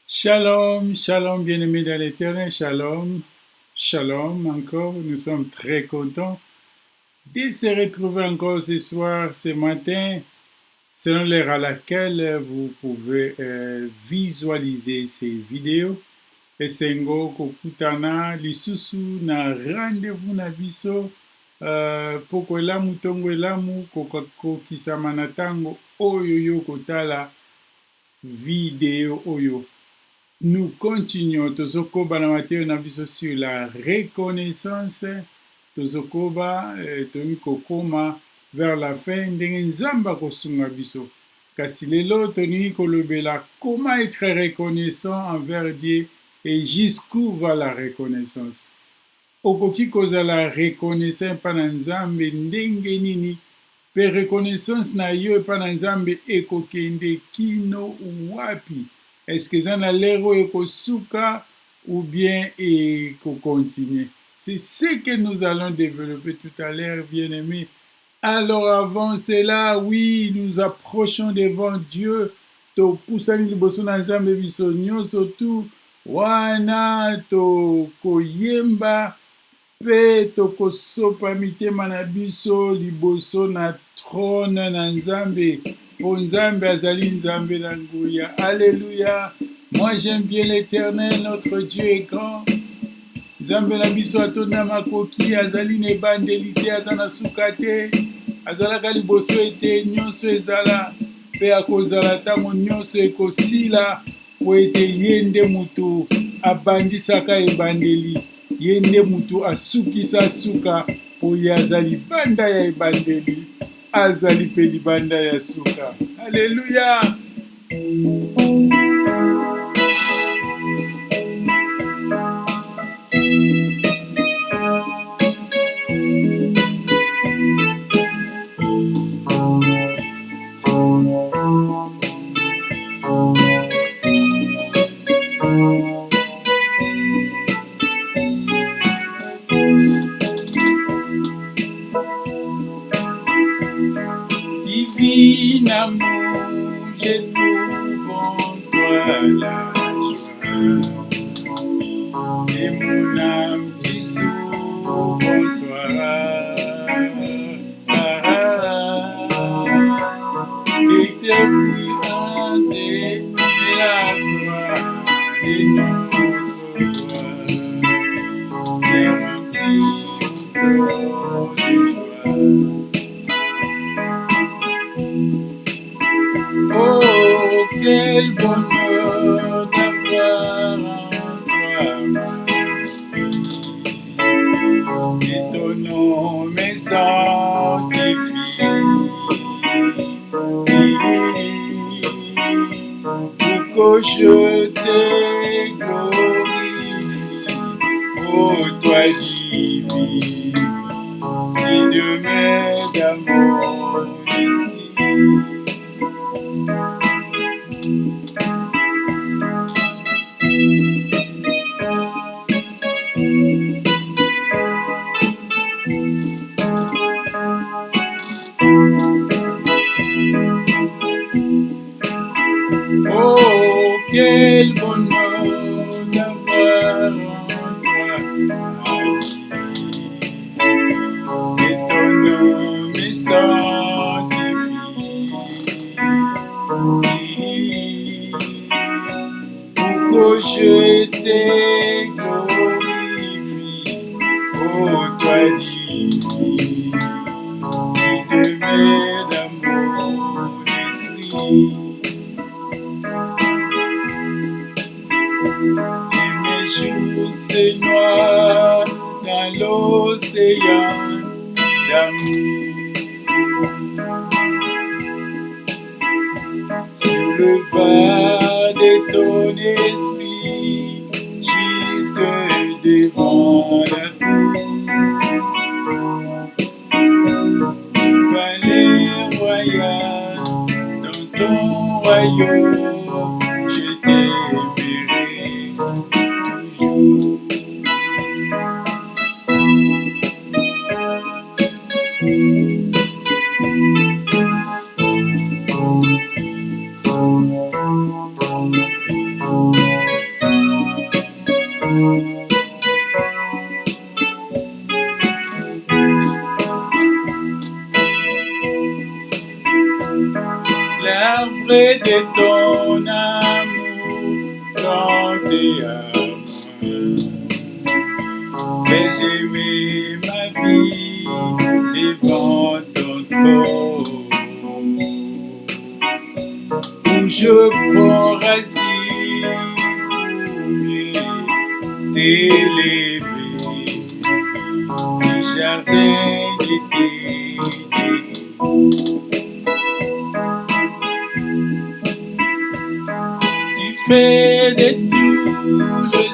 Shalom, shalom, bien-aimés dans l'Éternel, shalom, shalom encore. Nous sommes très contents de se retrouver encore ce soir, ce matin, selon l'heure à laquelle vous pouvez visualiser ces vidéos. Esengo kokutana lisusu na rendez-vous na biso poko elamu tongo elamu kokisama na tango oyo yo kotala vidéo oyo. Nous continuons tozokoba na mateo na biso sur la reconnaissance tozokoba tomi kokoma vers la fin ndenge nzambe akosunga biso kasi lelo tolingi kolobela comment être reconnaissant envers Dieu et jusqu'où va la reconnaissance. Okoki kozala reconnaissant epa na nzambe ndenge nini pe reconnaissance na yo epa na nzambe ekokende kino wapi. Est-ce que ça na l'héros ekosuka ou bien continuer? C'est ce que nous allons développer tout à l'heure, bien-aimés. Alors avant cela, oui, nous approchons devant Dieu. To pusani liboso na nzambe biso nyonso tu wana to koyemba pe to kosopa mitema na biso liboso na trône na nzambe. Oh Nzambe azali Nzambe na nguya. Alléluia. Moi j'aime bien l'Éternel, notre Dieu est grand. Nzambe na biso atonda makoki azali na ebandeli te aza na suka te azalaka liboso ete nyonso ezala mpe akozala ntango nyonso ekosila po ete ye nde mutu abandisaka ebandeli ye nde mutu asukisa suka po ye aza libanda ya ebandeli azali mpe libanda ya suka. Alléluia. Divin amour, je trouve en toi la joie et mon âme qui s'ouvre en toi. Et depuis un des la gloire de notre gloire, et rempli de joie. Oh, quel bonheur d'avoir en toi et ton nom me sanctifie. Pour que je te glorifie, oh toi divine, qui demeure dans mon esprit. Oh, quel bonheur d'avoir en toi et ton nom me sanctifie. Pour que je te glorifie, oh toi divine, qui demeure dans mon esprit. Et mes jours se noient dans l'océan d'amour. Sur le pas de ton esprit, jusque devant la cour. Palais royal, dans ton royaume, je t'aimerai toujours. près de ton amour, planté à moi. Fais-j'aimer ma vie devant ton trône, où je prends racine pour mieux t'élever, du jardin d'été. Tu fais de tous les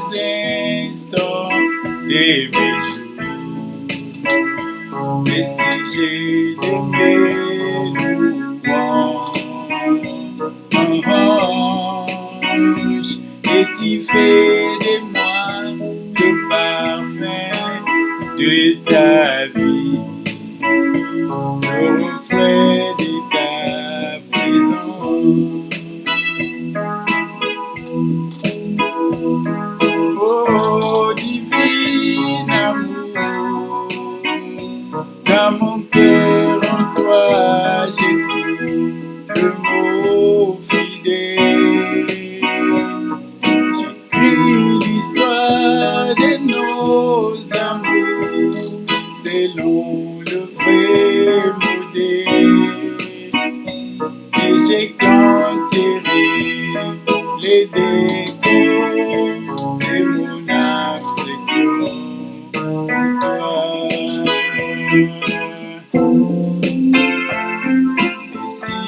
instants de mes jours, et si j'ai des louanges, et tu fais de moi le parfum de ta vie, le reflet de ta présence. Oh, divin amour, dans mon cœur en toi j'écoute le mot fidèle. J'écris l'histoire de nos amours selon le vrai modèle, et j'éclaterai les décors de mon affection pour toi. Et si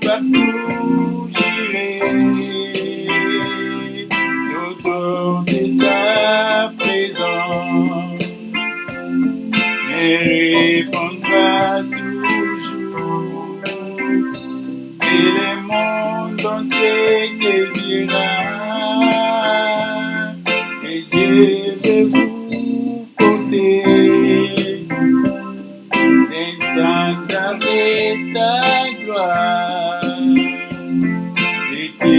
partout j'irai, l'odeur de ta présence me répondra toujours, et le monde entier te dira, et je vais vous compter d'entendre ta gloire, et que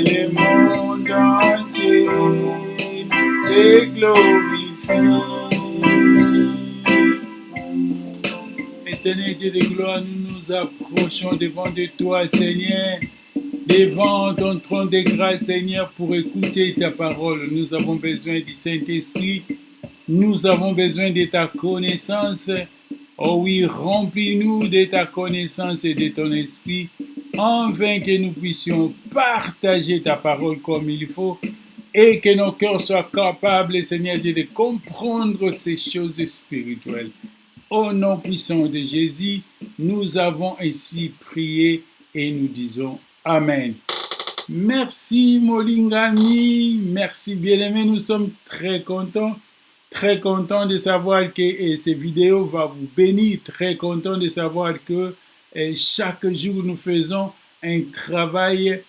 le monde entier te glorifie. Éternel Dieu de gloire, nous nous approchons devant de toi, Seigneur, devant ton trône de grâce, Seigneur, pour écouter ta parole. Nous avons besoin du Saint-Esprit, nous avons besoin de ta connaissance. Oh oui, remplis-nous de ta connaissance et de ton esprit, afin que nous puissions partager ta parole comme il faut, et que nos cœurs soient capables, Seigneur Dieu, de comprendre ces choses spirituelles. Au nom puissant de Jésus, nous avons ainsi prié et nous disons Amen. Merci Molingami, merci bien-aimé, nous sommes très contents de savoir que ces vidéos vont vous bénir, très contents de savoir que chaque jour nous faisons un travail.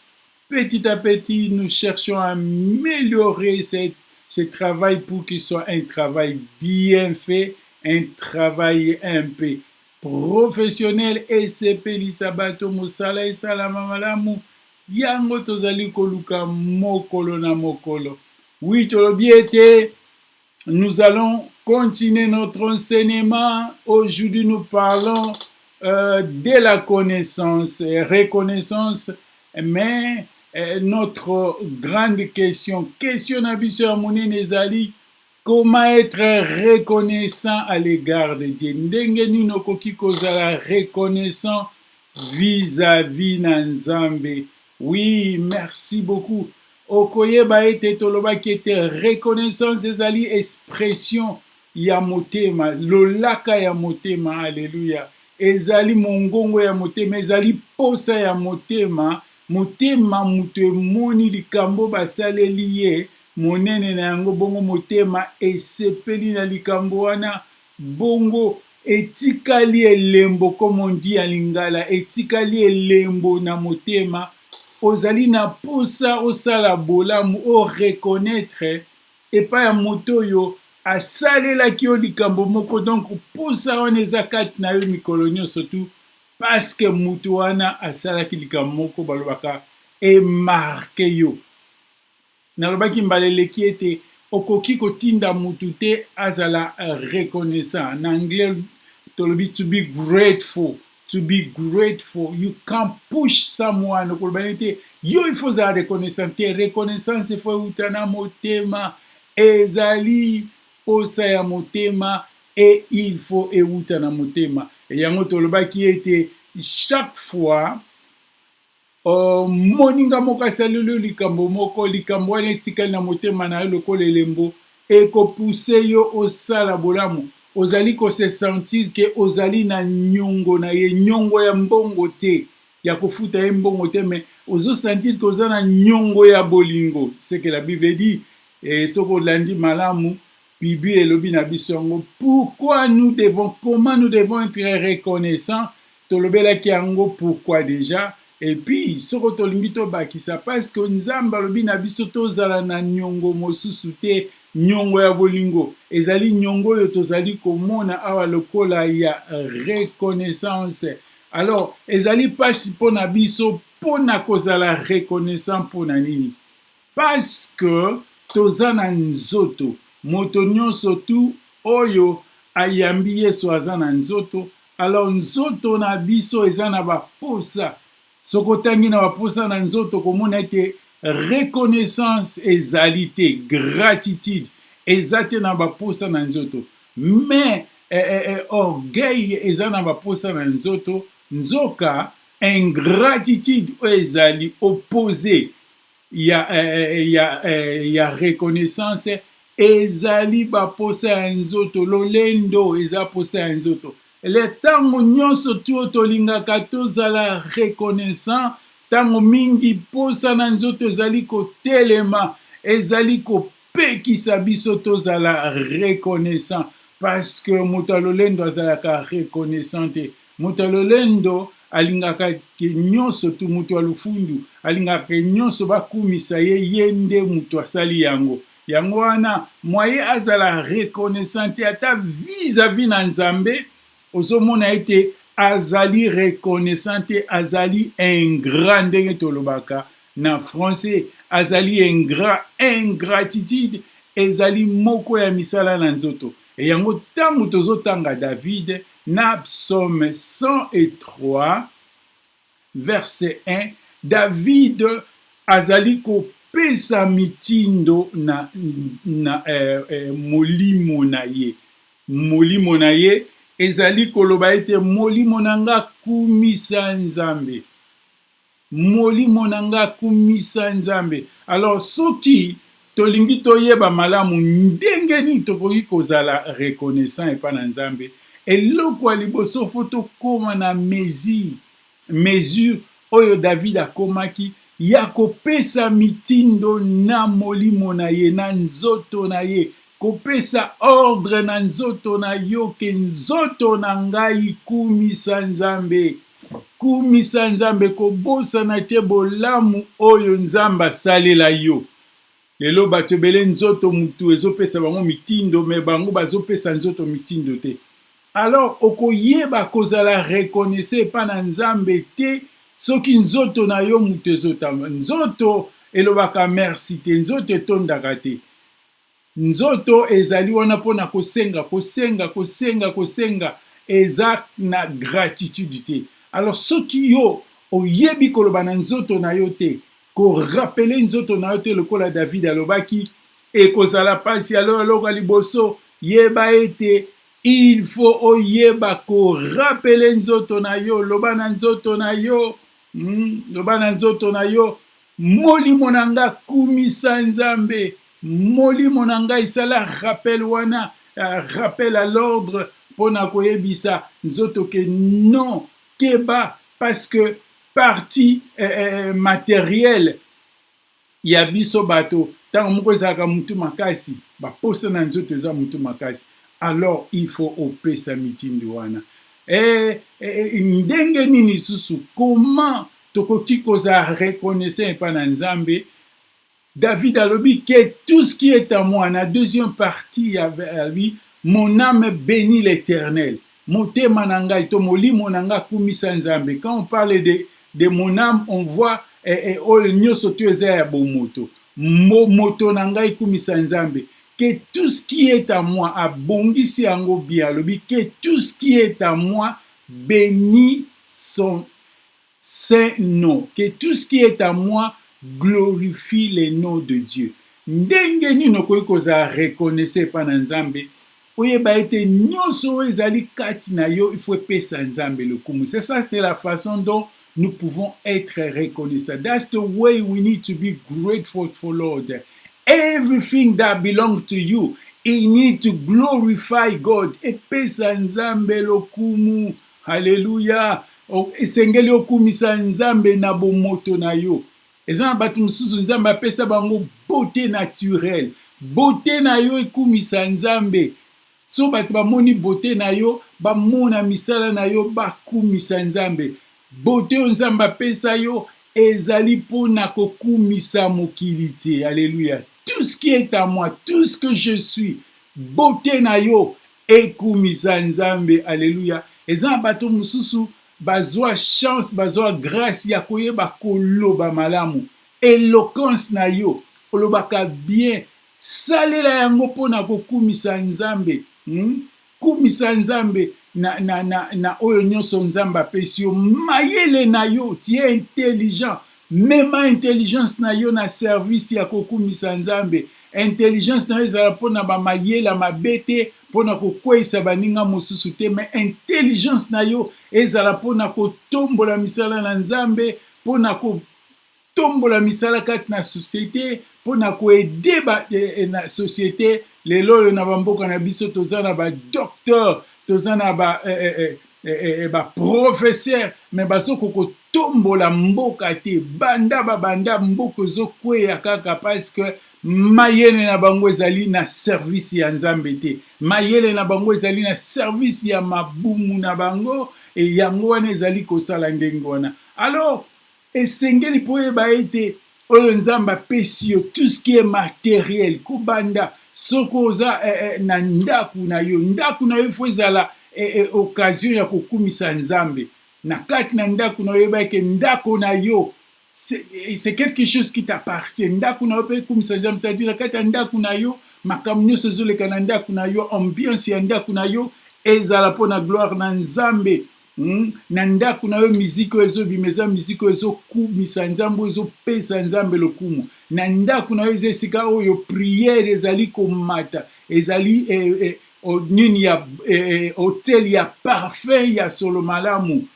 Petit à petit, nous cherchons à améliorer ce travail pour qu'il soit un travail bien fait, un travail un peu professionnel. Et c'est Pelisabato Mosala et Salamamalamu. Yango tozali koluka mokolo na mokolo. Oui, tolobiete, nous allons continuer notre enseignement. Aujourd'hui, nous parlons de la connaissance et reconnaissance, mais notre grande question Nabiseur Mounine ezali, comment être reconnaissant à l'égard de Dieu? Ndenge nini okoki kozala reconnaissant vis-à-vis na Nzambe? Oui, merci beaucoup. Okoyeba ete tolobaki ete reconnaissance ezali expression ya motema, lolaka ya motema, alléluia. Ezali mongongo ya motema, ezali posa ya motema, motema mutu emoni likambo basaleli ye monene na yango, bongo motema esepeli na likambo wana, bongo etikali elembo, comme on dit à Lingala, etikali elembo na motema, ozali na posa osala bolamu o reconnaître epa ya moto yo asalelaki yo likambo moko, donc posa wana eza kati na yo mikolo nyonso tu, parce que moto wana asalaki likambo moko balobaka emarke yo. Nalobaki mbaleleki ete okoki kotinda mutu te azala reconnaissant. En anglais tolobi to be grateful. to be grateful. You can push someone. Yo, il faut la reconnaissance. Reconnaissance, il faut utana motema. Ezali posa ya motema. Et il faut utana motema. Et yango toloba qui était chaque fois moninga moka salulu likambo moko likambo wana etikali na motema na yo lokola elembo ekopuse yo osala bolamu ozali kose sentir ke ozali na nyongo na ye nyongo ya mbongo te ya kofuta ye mbongo te mais ozo sentir ke oza na nyongo ya bolingo c'est que la Bible dit soko olandi malamu Bible elobi na biso yango comment nous devons être reconnaissants tolobelaki yango pourquoi déjà. Et puis, soko tolingi tobakisa parce que nzambe alobi na biso tozala na nyongo mosusu te nyongo ya bolingo ezali nyongo yo tozali komona awa lokola ya reconnaissance. Alors ezali pasi pona biso pona kozala reconnaissant pona nini parce que toza na nzoto moto nyonso tu oyo ayambi Yesu aza na nzoto. Alors nzoto na biso eza na baposa sokotangi na baposa na nzoto komona ete reconnaissance ezali te gratitude ezate na baposa na nzoto mais orgueil eza na baposa na nzoto nzoka ingratitude ezali opposé ya reconnaissance ezali baposa ya nzoto lolendo eza posa ya nzoto. Le tango nyonso tu tolingaka tozala reconnaissant tango mingi posa na nzoto ezali kotelema ezali kopekisa biso tozala reconnaissant parce que moto alolendo azalaka reconnaissant te moto alolendo alingaka ke nyonso tu moto alufundu alingaka ke nyonso bakumisa ye nde moto asali yango wana moye azala reconnaissant te ata vis-à-vis na nzambe ozomona ete azali reconnaissant te azali ingrat ndenge tolobaka na français azali ingratitude ezali moko ya misala na nzoto e yango tango tozotanga David na psaume 103 verset 1 David azali kopesa mitindo na molimo na ye ezali koloba ete molimo nanga kumisa nzambe molimo nanga kumisa nzambe. Alors soki tolingi toyeba malamu ndenge nini tokoki kozala reconnaissant epa na nzambe eloko ya liboso fo tokoma na mesure oyo David akomaki ya kopesa mitindo na molimo na ye na nzoto na ye kopesa ordre na nzoto na yo ke nzoto na ngai kumisa nzambe kobosana te bolamu oyo nzambe asalela yo. Lelo bato ebele nzoto mutu ezopesa bango mitindo me bango bazopesa nzoto mitindo te. Alors okoyeba kozala reconnaissant epa na nzambe te soki nzoto na yo mutu ezotanga nzoto elobaka merci te nzoto etondaka te nzoto ezali wana pona kosenga eza na gratitude te. Alors soki yo oyebi koloba na nzoto na yo te ko rappeler nzoto na yo te lokola David alobaki ekozala pasi alors liboso yeba ete il faut oyeba ko rappeler nzoto na yo loba na nzoto na yo molimo na nga kumisa nzambe molimo na ngai sala rappel wana rappel à l'ordre pona koyebisa nzoto ke non keba parce que partie matérielle ya biso bato tango moko ezalaka mutu makasi baposa na nzoto eza mutu makasi alors il faut opesa mitindo wana ndenge nini susu comment tokoki koza reconnaissant epa na nzambe. David alobi que tout ce qui est à moi, la deuxième partie à lui, mon âme bénit l'Éternel. Motema nanga ito molimo nanga kumisa nzambe. Quand on parle de mon âme, on voit nyoso tu eza ya bomoto. Moto nanga ikumisa nzambe. Que tout ce qui est à moi, abongisi yango bien alobi que tout ce qui est à moi bénit son saint nom. Que tout ce qui est à moi glorifie le nom de Dieu. Ndenge nini okoki kozala reconnaissant epai na Nzambe, oyeba ete nyonso oyo ezali kati na yo, il faut epesa Nzambe lokumu. C'est ça, c'est la façon dont nous pouvons être reconnaissants. That's the way we need to be grateful for Lord. Everything that belongs to you, you need to glorify God. Epesa Nzambe lokumu. Hallelujah. Esengeli okumisa Nzambe na bomoto na yo. Eza batu mususu Nzambe apesa bango beauté naturelle. Beauté na yo ekumisa Nzambe. So batu bamoni beauté na yo, bamona misala na yo bakumisa Nzambe. Beauté Nzambe apesa yo ezali pona kokumisa mokili te. Alléluia. Tout ce qui est à moi, tout ce que je suis, beauté na yo ekumisa Nzambe. Alléluia. Eza batu mususu bazwa chance, bazwa grâce ya koyeba koloba malamu. Éloquence na yo, olobaka bien. Salela yango pona kokumisa Nzambe. Kumisa Nzambe na oyo nyonso Nzambe apesi yo. Mayele na yo, tu es intelligent. Mema intelligence na yo na service ya kokumisa Nzambe. Intelligence na yo ezala pona ba mayela mabete pona kokweyisa baninga mosusu te, mais intelligence na yo ezala pona kotombola misala na Nzambe, pona kotombola misala kati na société, pona koede na société. Lelo oyo na bamboka na biso toza na ba docteur, toza na ba professeur, mais basoko kotombola mboka te. Banda mboka ezokweya kaka parce que mayele na bango ezali na service ya Nzambe te. Mayele na bango ezali na service ya mabumu na bango, e yango wana ezali kosala ndenge wana. Alors, esengeli po yeba ete oyo Nzambe apesi yo tout ce qui est matériel, kobanda soko oza na ndaku na yo fo ezala occasion ya kokumisa Nzambe. Na kati na ndaku na yo yeba eke ndako na yo c'est quelque chose qui t'appartient. Ndaku na yo pe kumisa Nzambe, c'est-à-dire kati ya ndaku na yo makambo nyonso ezoleka na ndaku na yo, ambiance ya ndaku na yo ezala pona gloire na Nzambe. Na ndaku na yo miziki oyo ezobima eza miziki oyo ezokumisa Nzambe, ezopesa Nzambe lokumu. Na ndaku na yo eza esika oyo priere ezali komata, ezali nini ya hotel ya parfum ya solo malamu.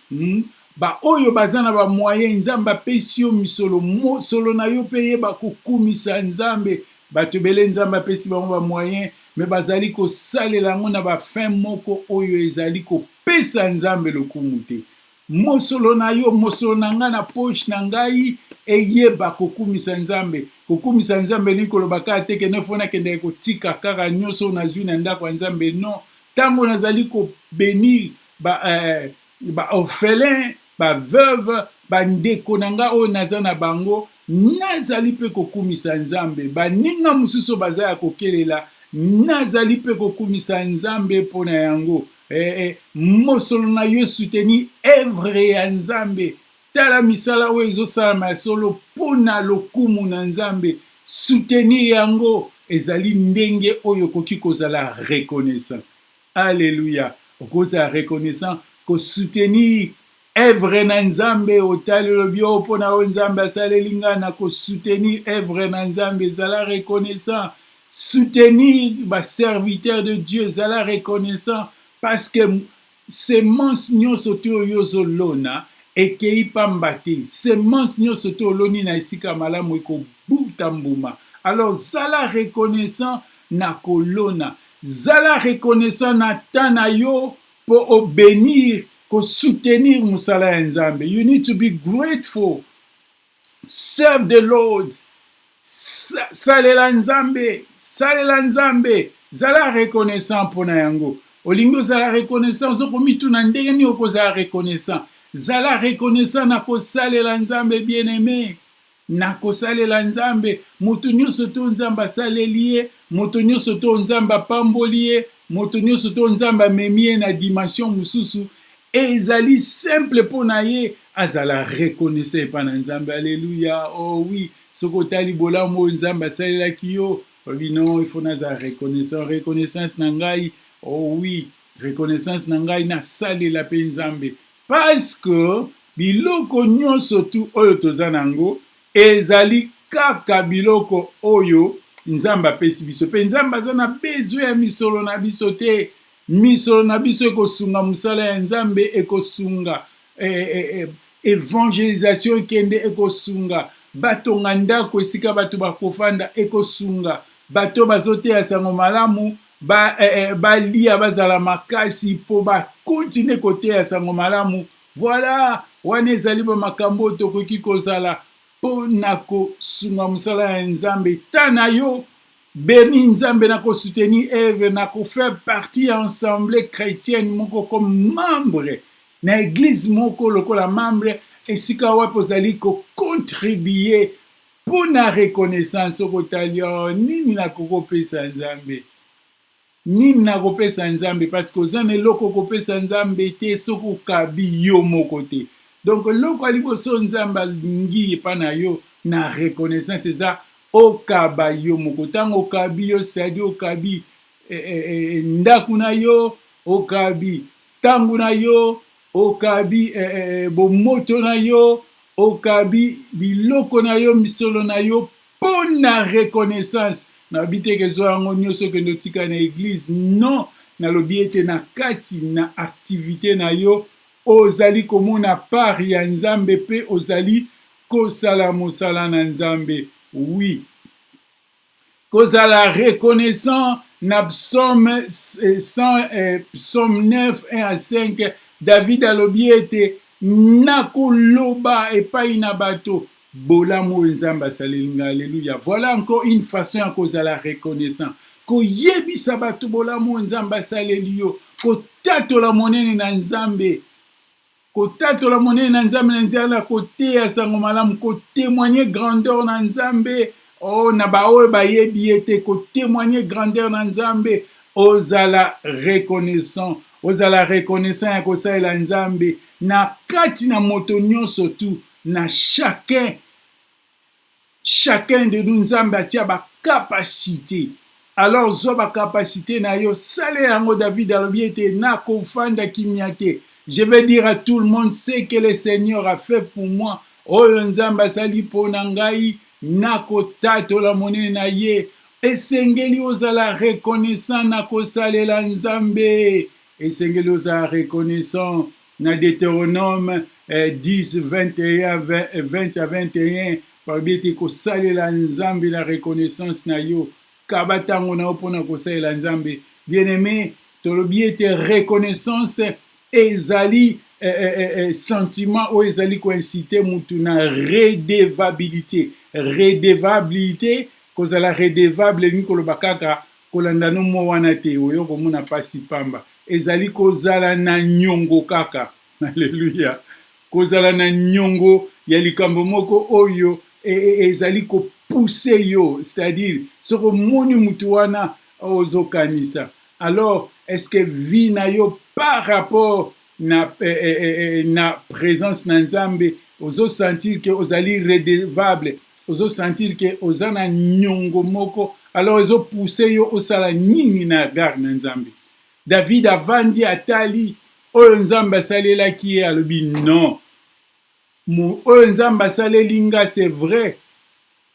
Ba oyo bazana ba moyen Nzambe apesi yo misolo, solo na yo pe yeba kokumisa Nzambe. Bato bele Nzambe apesi bango ba moyen, mais bazali kosalela yango na ba fin moko oyo ezali kopesa Nzambe lokumu te. Mosolo na yo, mosolo na nga na poche na ngai eyeba kokumisa Nzambe. Kokumisa Nzambe ni kolobaka te ke nefona kende kotika kaka nyonso nazwi na ndako ya Nzambe. Non, tango nazali ko bénir ba orphelin, ba veuve, ba ndeko nanga oyo naza na bango, nazali pe kokumisa Nzambe. Ba ninga mususu baza ya kokelela, nazali pe kokumisa Nzambe pona yango. Mosolo na yo souteni evre ya Nzambe. Tala misala oyo ezosala ya solo pona lokumu na Nzambe. Soutenir yango ezali ndenge oyo koki kozala reconnaissant. Alléluia. Okozala reconnaissant ko soutenir evre na Nzambe, otali lobio pona o Nzambe asaleli nga na ko soutenir evre na Nzambe, ezala reconnaissant. Soutenir ba serviteur de Dieu, ezala reconnaissant parce que semence nyonso te oyo zolona ekei pamba te. Semence nyonso te oloni na esika malamu ekobuta mbuma. Alors zala reconnaissant na kolona, zala reconnaissant na tana yo po obénir, ko soutenir musala ya Nzambe. You need to be grateful. Serve the Lord. Salela Nzambe, salela Nzambe. Zala reconnaissant pona yango. Olingo zala reconnaissant, ozoko mituna ndenge ni okozala reconnaissant. Zala reconnaissant na kosalela Nzambe bien-aimé. Na kosalela Nzambe, moto nyonso to Nzambe asaleli ye, moto nyonso to Nzambe apamboli ye, moto nyonso to Nzambe amemi ye na dimension mususu, ezali simple pona ye azala reconnaissant epai na Nzambe. Alléluia. Oh oui, soko tali bolamu oyo Nzambe asalelaki yo, oui non, il faut nazala reconnaissant. Reconnaissance na ngai, oh oui, reconnaissance na ngai na salela pe Nzambe. parce que biloko nyonso tu oyo toza nango ezali kaka biloko oyo nzambe apesi biso mpe nzambe aza na besoin ya misolo na biso te. Misolo na biso ekosunga mosala ya nzambe, ekosunga evangelisation ekende, ekosunga batonga ndako esika bato bakofanda, ekosunga bato bazoteya sango malamu balia bazala makasi mpo bakontinue koteya sango malamu. Voilà, wana ezali bamakambo tokoki kozala mpo na kosunga mosala ya nzambe. Ta na yo béni nzambe na kosoutenir Eve na kofaire partie ya ensemble chrétienne moko comme membre na église moko lokola membre esika wapi ozali kocontribue mpo na reconnaissance. Okotali nini nakokopesa nzambe, nini nakopesa nzambe, parce que oza na eloko okopesa nzambe te soki okabi yo moko te. Donc eloko aliboso nzambe alingi epa na yo na reconnaissance eza okaba yo moko. Ntango okabi yo, c'est-à-dire okabi ndaku na yo, okabi ntango na yo, okabi bomoto na yo, okabi biloko na yo, misolo na yo mpo na reconnaissance. Nalobi te kezwa yango nyonso okende otika na église, non. Nalobi ete na kati na activité na yo ozali komona part ya nzambe mpe ozali kosala mosala na nzambe. Oui, kozala reconnaissant na psaume 9, 1-5, David alobi ete nakoloba epai na bato bolamu nzambe asalinga. Alléluia. Voilà encore une façon ya kozala reconnaissant, koyebisa bato bolamu nzambe asaleli yo, kotatola monene na nzambe, kotatola monene na nzambe na nzela koteya sango malamu, kotémoigner grandeur na nzambe. Na baoyo bayebi ete kotémoigner grandeur na nzambe, ozala reconnaissant, ozala reconnaissant ya kosalela nzambe na kati na moto nyonso tu, na chacun de nous nzambe atia bakapasité. Alors zwa bakapasité na yo, sale yango. David alobi ete nakofanda kimia te. Je vais dire à tout le monde ce que le Seigneur a fait pour moi. Oyo nzambe asali mpo na ngai, nakotatola monene na ye. Esengeli ozala reconnaissant na kosalela nzambe. Esengeli ozala reconnaissant na Deutéronome 10, 20 à 21. Balobi ete kosalela nzambe na reconnaissance na yo. Kabatango na yo mpona kosalela nzambe. Bien-aimé, tolobi ete reconnaissance ezali sentiment oyo ezali koincite mutu na redevabilité. Redevabilité, kozala redevable ni koloba kaka kolanda no mo wana te, oyo komona pasi pamba. Ezali kozala na nyongo kaka. Alléluia. Kozala na nyongo ya likambo moko oyo ezali kopousse yo, c'est-à-dire soko moni mutu wana ozokanisa. Alors, est-ce que vie na yo par rapport na présence na nzambe ozo sentir que ozali redevable, ozo sentir que ozana nyongo moko, alors ozo pousser yo osala nini na gar na nzambe. David avandi atali oyo nzambe asalelaki ye, alobi non, oyo nzambe asaleli nga c'est vrai,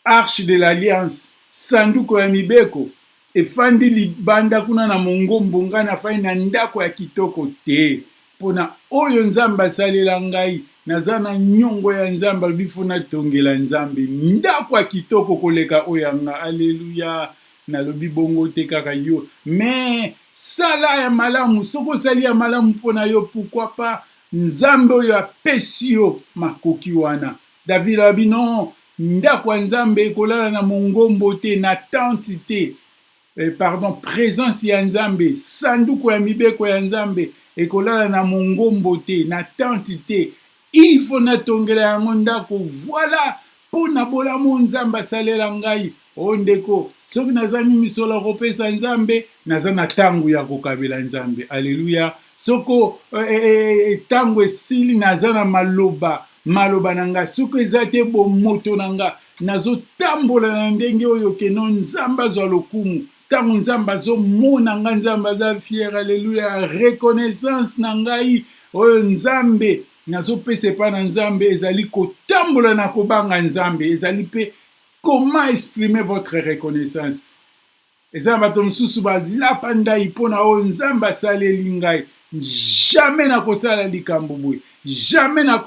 arche de l'alliance, sanduku ya mibeko efandi libanda kuna na mongombo, nga nafai na ndako ya kitoko te. Pona oyo nzambe asalela ngai, naza na nyongo ya nzambe, alobi fona tongela nzambe ndako ya kitoko koleka oyo nga. Alléluia. Nalobi bongo te kaka yo, mais sala ya malamu. Soko sali ya malamu pona yo, pourquoi pas nzambe oyo apesi yo makoki wana. David alobi non, ndako ya nzambe ekolala na mongombo te, na tente te. Présence ya nzambe, sanduku ya mibeko ya nzambe ekolala na mongombo te, na tente te. Il faut natongela yango ndako. Voilà, pona bolamu nzambe asalela ngai. Ondeko, soki nazani misolo kopesa nzambe, naza na tango ya kokabela nzambe. Alléluia. Soko tango esili naza na maloba nanga, soki eza te bomoto nanga, nazotambola na ndenge oyo keno nzambe azwa lokumu. Tango nzambe azomona nga, nzambe aza fier. Alléluia. Reconnaissance na ngai oyo nzambe nazopesa epai na nzambe ezali kotambola na kobanga nzambe, ezali mpe comment exprimer votre reconnaissance. Eza na bato mosusu balapa ndai mpona oyo nzambe asaleli ngai, jamais nakosala likambo boye, jamais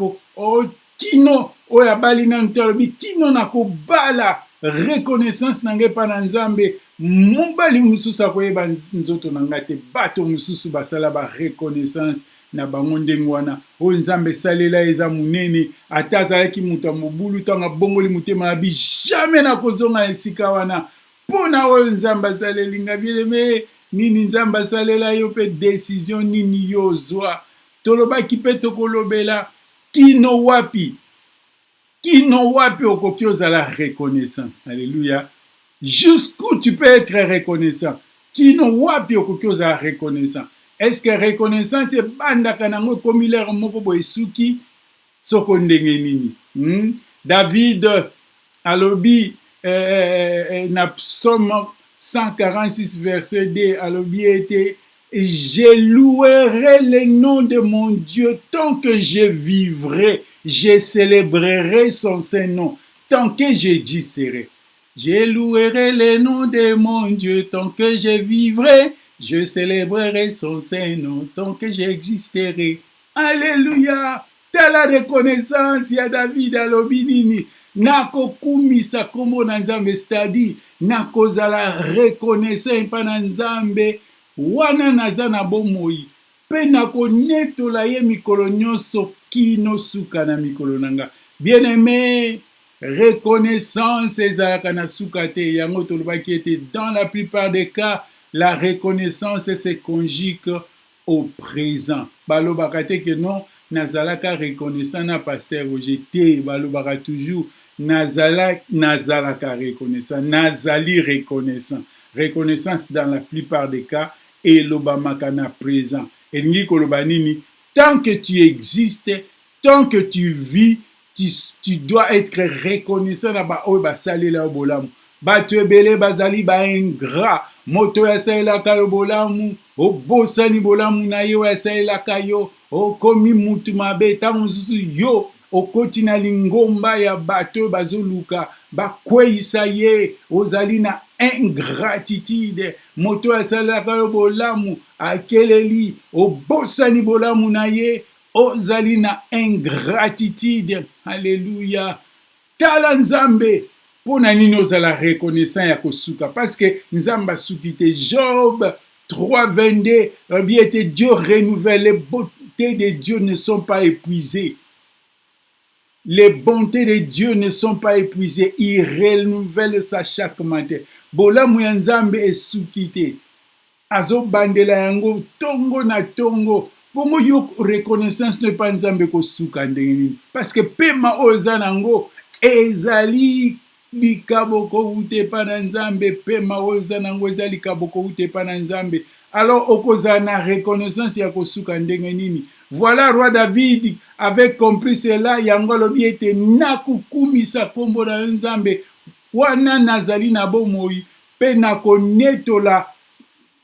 kino oyo abali nanu te alobi kino nakobala reconnaissance na ngai epai na nzambe. Mobali mosusu akoyeba nzoto na ngai te, bato mosusu basala bareconnaissance na bango ndenge wana. Oyo nzambe esalela eza monene, ata azalaki moto ya mobulu ntango abongoli motema na bi, jamais nakozonga na esika wana mpona oyo nzambe asaleli ngai. Bien-aimé, nini nzambe asalela yo mpe décision nini yo ozwa? Tolobaki mpe tokolobela kino wapi okoki ozala reconnaissant. Alléluia. Jusqu'où tu peux être reconnaissant? Kino wapi okoki ozala reconnaissant? Est-ce que reconnaissance ebandaka nango ekomi lere moko boye esuki soko ndenge nini? David alobi na psaume 146 verset 2 alobi ete je louerai le nom de mon Dieu tant que je vivrai, je célébrerai son saint nom tant que j'existerai. Je louerai le nom de mon Dieu tant que je vivrai, je célébrerai son saint nom tant que j'existerai. Alléluia! Tala reconnaissance ya David alobi nini? Nakokumisa kombo na nzambe, c'est-à-dire nakozala reconnaissant epai na nzambe wana naza na bomoi, mpe nakonetola ye mikolo nyonso kino suka na mikolo na nga. Bien-aimé, reconnaissance ezalaka na suka te. Yango tolobaki ete dans la plupart des cas la reconnaissance se conjugue au présent. Balobaka te que non nazalaka reconnaissant na pasteur Roger te, balobaka toujours nazalaka reconnaissant, nazali reconnaissant. Reconnaissance dans la plupart des cas et lobamaka na présent. Elingi koloba nini? Tant que tu existes, tant que tu vis, tu dois être reconnaissant na ba oyo basalela bolamu. Bato ebele bazali ba ingrat, moto yasalelaka yo bolamu, obosani bolamu na yo yasalelaka yo, okomi mutu mabe, ntango mosusu yo okoti na lingomba ya bato bazoluka bakweyisa ye, ozali na ingratitude. Moto yasalelaka yo bolamu akeleli, obosani bolamu na ye, ozali na ingratitude. Alléluia. Tala nzambe pona nini ozala reconnaissant ya kosuka, parce que nzambe asuki te. Job 3:22 bien que Dieu renouvelle, les bontés de Dieu ne sont pas épuisées. Les bontés de Dieu ne sont pas épuisées, il renouvelle ça chaque matin. Bolamu ya nzambe esuki te, azo bandela yango tongo na tongo. Bongo yo reconnaissance ne pas nzambe kosuka ndenge nini, parce que pema oza nango ezali likaboko ute pa na nzambe, pema oza nango ezali likaboko ute pa na nzambe. Alors okoza na reconnaissance ya kosuka ndenge nini? Voilà, roi David avait compris cela. Yango lobi ete nakukumisa kombo na nzambe wana nazali na bomoi, pe nakonetola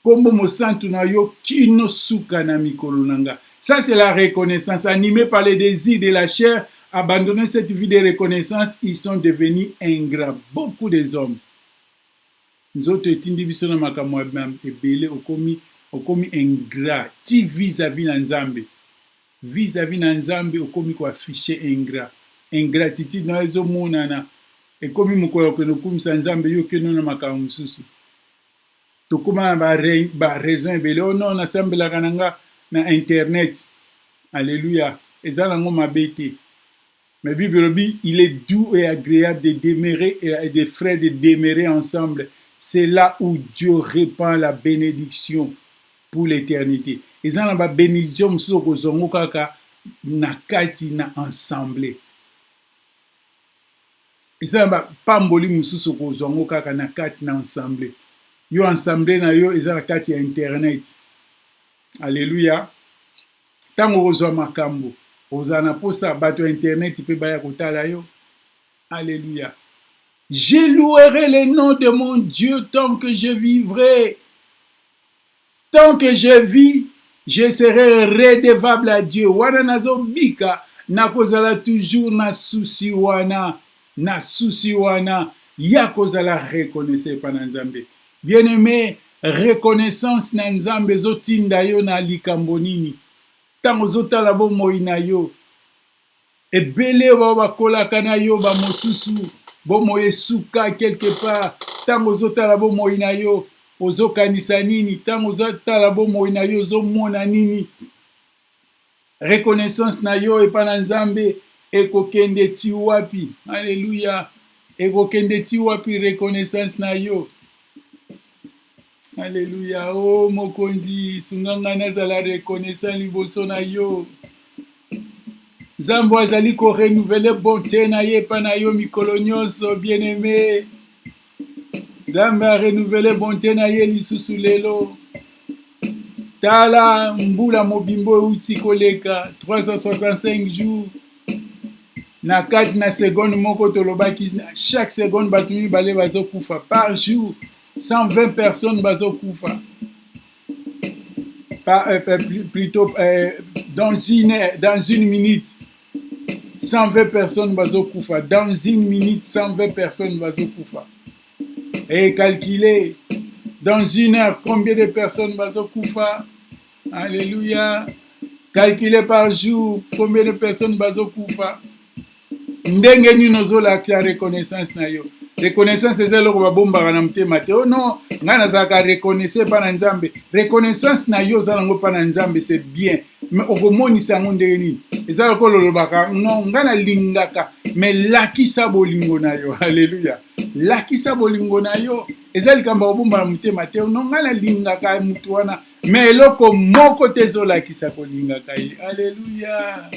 kombo mosantu na yo kino suka na mikolo nanga. Ça c'est la reconnaissance. Animés par les désirs de la chair, abandonner cette vie de reconnaissance, ils sont devenus ingrats. Beaucoup des hommes. Nzoto etindi biso na makambo ebele, okomi ingrat ti vis-à-vis na nzambe. Vis-à-vis na nzambe okomi ko afficher ingrat. Ingratitude na ezo monana ekomi mokolo ke nokumisa nzambe yo ke na makambo mosusu. Tokoma ba raison ebele, oh non nasambelaka nanga na internet. Alléluia. Eza nango mabe te. Mais Bible dit, il est doux et agréable de demeurer et des frères de demeurer ensemble. C'est là où Dieu répand la bénédiction pour l'éternité. Et ça, la bénédiction, nous avons na kati na ensemble. Et ça, pamboli mususu kozongo kaka na kati na ensemble. Yo ensemble na yo eza na kati ya internet. Alléluia. Tango kozwa makambo, ozana posa bato internet pe baya kotala yo. Alléluia. Je louerai le nom de mon Dieu tant que je vivrai. Tant que je vis, Je serai redevable à Dieu. Wana nazobika nakozala toujours na susi wana ya kozala reconnaissé pa na Nzambe. Bien-aimé, reconnaissance na Nzambe ezotinda yo na likambo nini? Ntango ozotala bomoi na yo, ebele bao bakolaka na yo bamosusu bomoi esuka quelque part. Ntango ozotala bomoi na yo ozokanisa nini? Ntango ozotala bomoi na yo ozomona nini? Reconnaissance na yo epa na Nzambe ekokende ti wapi? Alléluia. Ekokende ti wapi reconnaissance na yo? Alléluia. Oh mokonzi, sunganga nazala reconnaissant liboso na yo. Nzambe azali ko renouveler bonté na ye pa na yo mikolo nyonso, bien-aimé. Nzambe a renouveler bonté na ye lisusu lelo. Tala mbula mobimbo euti koleka 365 jours. Na 4 na seconde moko tolobaki chaque seconde bato mibale bazokufa par jour. 120 personnes bazokufa. Plutôt dans une minute 120 personnes bazokufa. Dans une minute 120 personnes bazokufa. Et calculer dans une heure combien de personnes bazokufa. Alléluia. Calculer par jour combien de personnes bazokufa. Ndenge nini ozolakisa reconnaissance na yo. Reconnaissance eza eloko babombaka na motema te. Oh non, ngai nazalaka reconnaissé pa na Nzambe. Reconnaissance na yo ozala ngo pa na Nzambe, c'est bien. Mais okomonisa yango ndenge nini? Eza lokolo olobaka non, ngai nalingaka mais lakisa bolingo na yo. Alléluia. Lakisa bolingo na yo. Eza likambo babomba na motema te. Non, ngai nalingaka mutu wana mais eloko moko te ezolakisa kolingaka ye. Alléluia.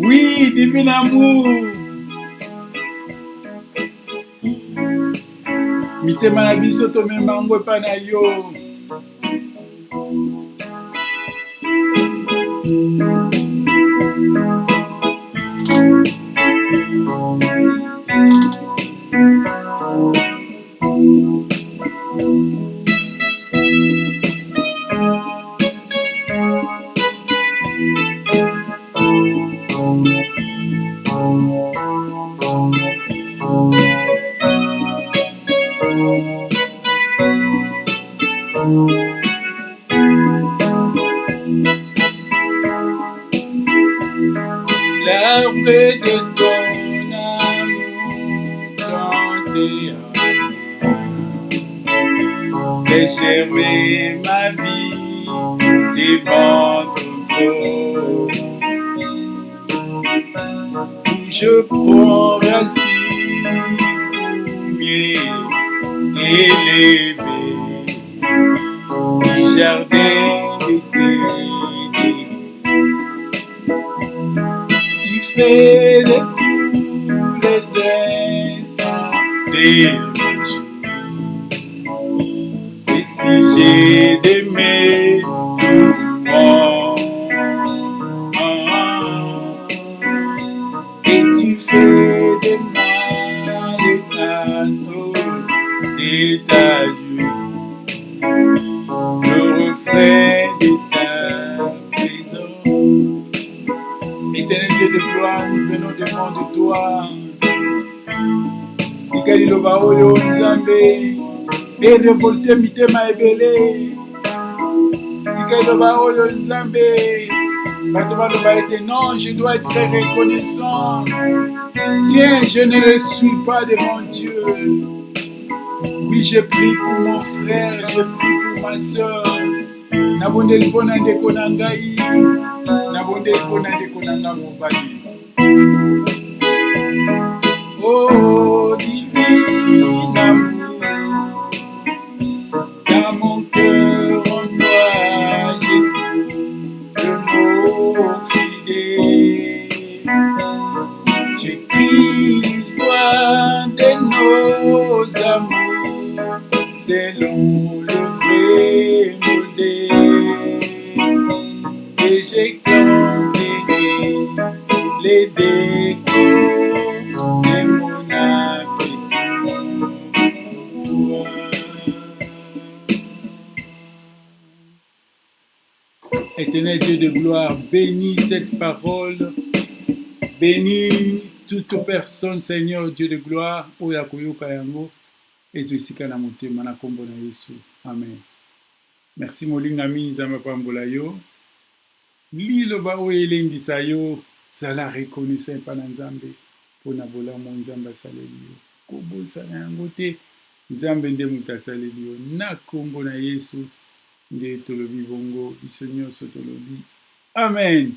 Oui, divin amour. Mitema na biso tomema yango epa na yo. L'arbre de ton amour dans tes amours fait germer ma vie devant ton trône. Je prends racine pour mieux t'élever du jardin d'été. Tu fais de tous les instants des jours. Et si j'ai d'aimer et tu fais de moi le cadeau de ta joie, le reflet de ta présence. Éternel Dieu de gloire, nous venons devant de toi. Tikali loba oyo Nzambe, et révolter mitema ebele. Tikali loba oyo Nzambe, bato baloba ete non, je dois être très reconnaissant. Tiens, je ne le suis pas devant Dieu. Oui, je prie pour mon frère, je prie pour ma soeur. Nabondeli mpona ndeko na ngai, nabondeli mpona ndeko na ngai mobali. Oh, divin amour, dans mon cœur en toi, j'ai le mot fidèle. J'écris l'histoire de nos amours selon le vrai modèle. Et j'ai canté les décors de mon affection. Éternel Dieu de gloire, bénis cette parole, bénis toute personne, Seigneur Dieu de gloire, oyo akoyoka yango, ezwa esika na motema na kombo na Yesu. Amen. Merci molingami nzambe apambola yo. Liloba oyo elendisa yo, zala reconnaissant epai na Nzambe mpona bolamu Nzambe asaleli yo. Kobosana yango te, Nzambe nde moto asaleli yo. Na kombo na Yesu nde tolobi bongo, biso nyonso tolobi. Amen.